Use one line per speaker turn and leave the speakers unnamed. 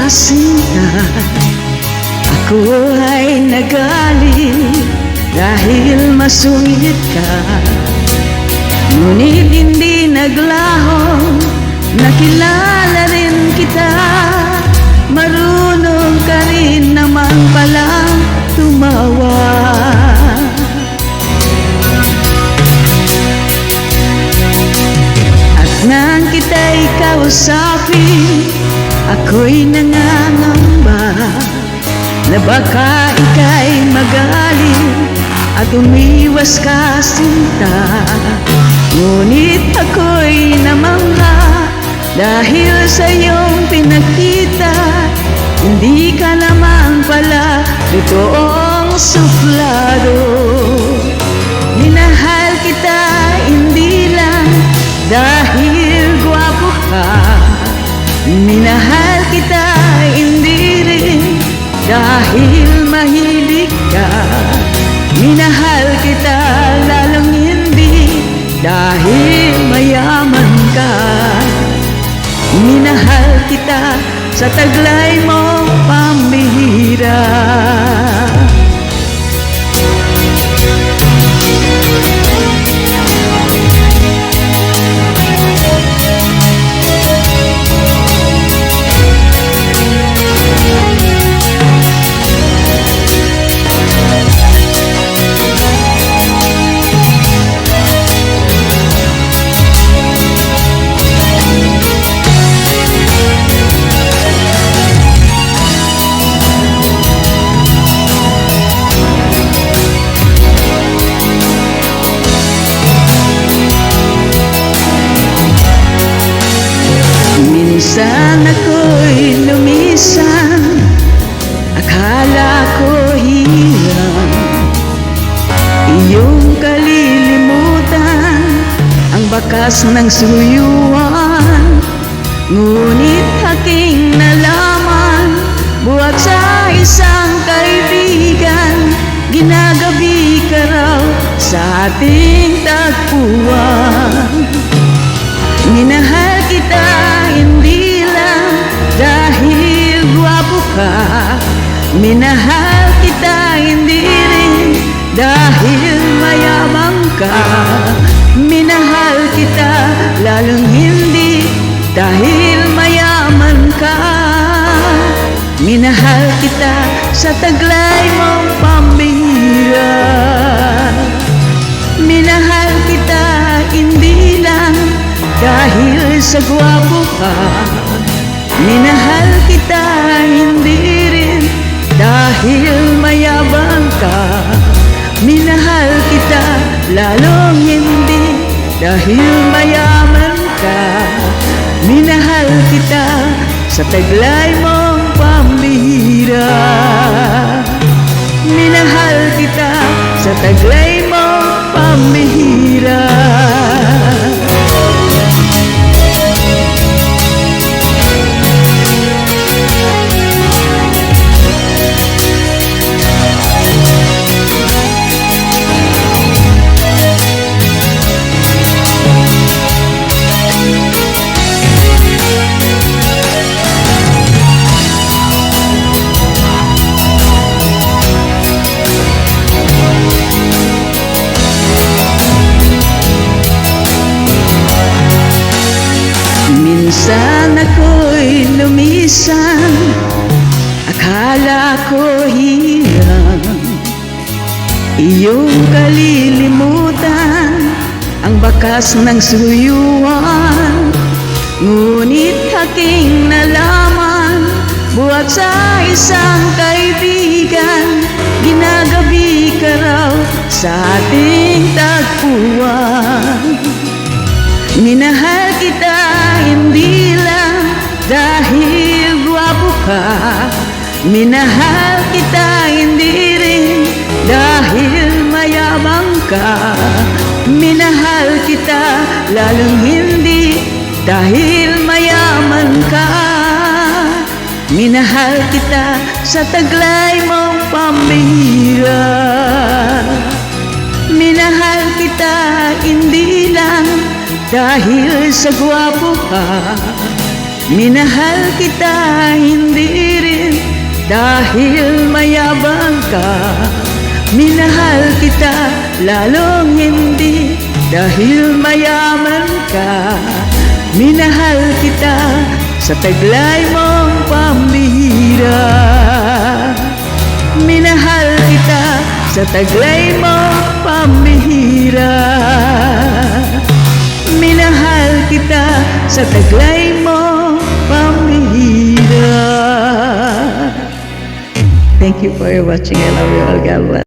sinta, ako ay nagalit dahil masungit ka. Ngunit hindi naglaho, nakilala rin kita. Marunong ka rin naman pala tumawa. At nang kita'y kausapin, ako'y nangangamba na baka ika'y magalit at umiwas ka sinta. Ngunit ako'y namangha dahil sa iyong pinakita. Hindi ka naman pala totoong suplado. Minahal kita hindi lang dahil gwapo ka. Minahal kita hindi rin dahil mahilig ka. Minahal kita lalong hindi dahil mayaman ka. Minahal kita sa taglay mong pambihira. Minsan ako'y lumisan, akala ko hirap iyong kalilimutan ang bakas ng suyuan. Ngunit aking nalaman, buhat sa isang kaibigan, ginagabi ka raw sa ating tagpuan. Minahal kita hindi lang dahil gwapo ka. Minahal kita hindi rin dahil mayabang ka. Minahal kita lalong hindi dahil mayaman ka. Minahal kita sa taglay mong pambihira. Minahal kita hindi lang dahil sa gwapo ka. Minahal kita hindi rin dahil mayabang ka. Minahal kita lalong hindi dahil mayaman ka. Minahal kita sa taglay mong pambihira. Minahal kita sa taglay mong pambihira. Minsan ako'y lumisan, akala ko hirap iyong kalilimutan ang bakas ng suyuan. Ngunit aking nalaman, buhat sa isang kaibigan, ginagabi ka raw sa ating tagpuan. Minahal kita hindi lang dahil gwapo ka. Minahal kita hindi rin dahil mayabang ka. Minahal kita lalong hindi dahil mayaman ka. Minahal kita sa taglay mong pambihira. Minahal kita hindi lang dahil sa gwapo ka. Minahal kita hindi rin dahil mayabang ka. Minahal kita lalong hindi dahil mayaman ka. Minahal kita sa taglay mong pambihira. Minahal kita sa taglay mong pambihira. Minahal kita sa taglay mong pambihira. Thank you for watching. I love you all. God bless.